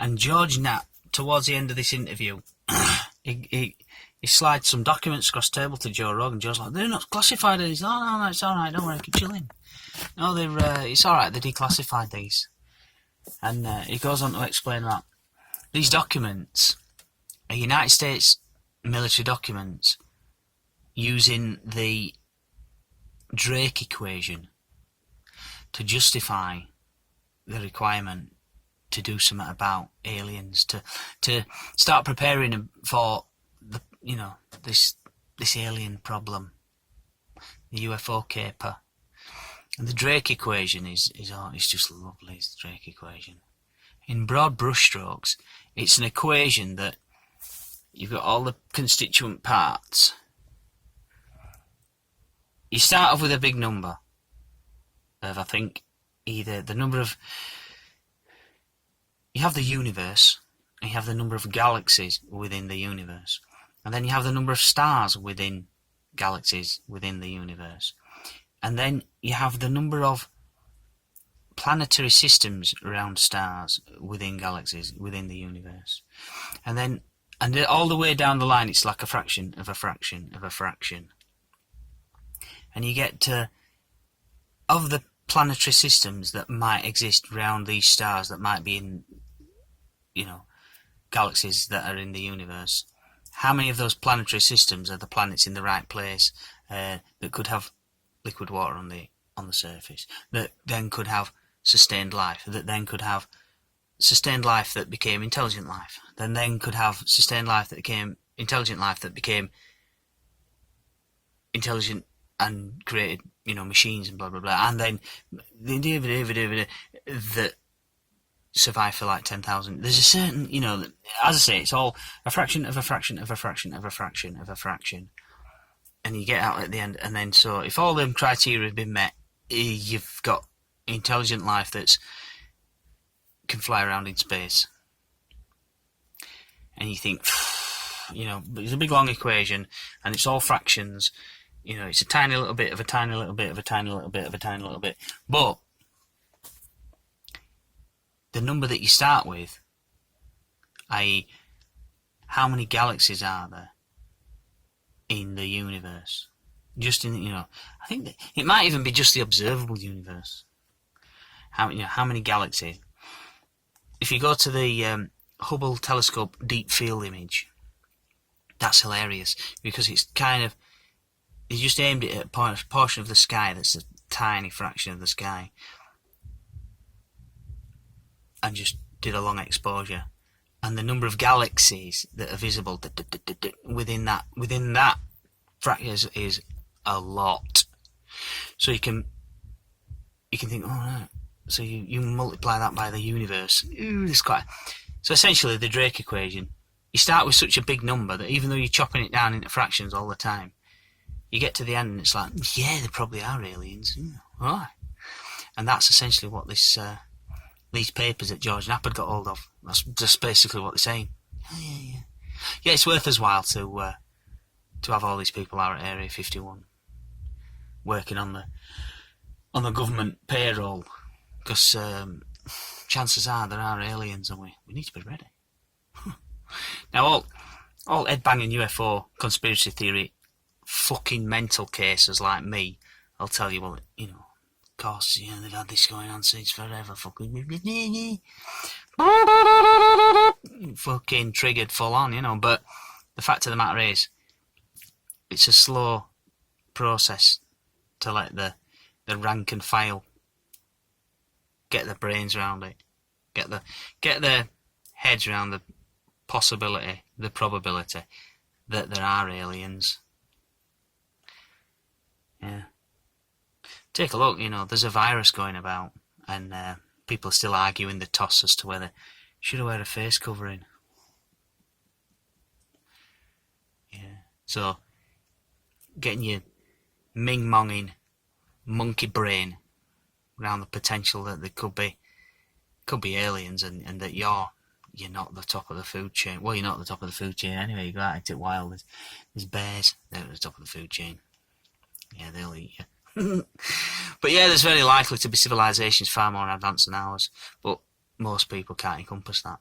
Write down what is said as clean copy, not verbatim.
And George Knapp, towards the end of this interview, he slides some documents across the table to Joe Rogan. Joe's like, they're not classified. And he's like, no, it's all right, don't worry, keep chilling. No, it's all right, they declassified these. And he goes on to explain that these documents are United States military documents using the Drake equation to justify the requirement to do something about aliens, to start preparing for the this alien problem, the UFO caper. And the Drake equation is just lovely. It's the Drake equation. In broad brushstrokes, it's an equation that you've got all the constituent parts. You start off with a big number of, I think, either the number of... You have the universe, and you have the number of galaxies within the universe. And then you have the number of stars within galaxies within the universe. And then you have the number of planetary systems around stars within galaxies within the universe. And all the way down the line, it's like a fraction of a fraction of a fraction. And you get to, of the planetary systems that might exist around these stars that might be in, galaxies that are in the universe, how many of those planetary systems are the planets in the right place that could have liquid water on the surface, that then could have sustained life, that then could have sustained life that became intelligent life, then could have sustained life that became intelligent life that became intelligent and created, machines and blah blah blah, and then the that survive for like 10,000. There's a certain, as I say, it's all a fraction of a fraction of a fraction of a fraction of a fraction. And you get out at the end, and then so if all them criteria have been met, you've got intelligent life that can fly around in space. And you think, it's a big long equation, and it's all fractions. It's a tiny little bit of a tiny little bit of a tiny little bit of a tiny little bit. But the number that you start with, i.e., how many galaxies are there in the universe? Just in, I think that it might even be just the observable universe. How many galaxies? If you go to the Hubble telescope deep field image, that's hilarious because it's kind of, they just aimed it at a portion of the sky that's a tiny fraction of the sky, and just did a long exposure, and the number of galaxies that are visible within that fraction is a lot. So you can think, oh right, so you multiply that by the universe. It's quite. So essentially, the Drake equation. You start with such a big number that even though you're chopping it down into fractions all the time, you get to the end and it's like, yeah, there probably are aliens. Right. And that's essentially what these papers that George Knapp had got hold of. That's just basically what they're saying. Yeah, it's worth as while to have all these people out at Area 51 working on the government payroll, because chances are there are aliens, and we need to be ready. Now, all head-banging UFO conspiracy theory fucking mental cases like me, I'll tell you, well, of course, they've had this going on since forever, fucking triggered full on, but the fact of the matter is, it's a slow process to let the rank and file get their brains around it, get their heads around the possibility, the probability that there are aliens. Yeah. Take a look, there's a virus going about, and people are still arguing the toss as to whether should I wear a face covering. Yeah. So, getting your ming-monging monkey brain around the potential that there could be aliens, and that you're not the top of the food chain. Well, you're not the top of the food chain anyway. You go out into it wild. There's bears. They're at the top of the food chain. Yeah, they'll eat you. But yeah, there's very likely to be civilizations far more advanced than ours. But most people can't encompass that.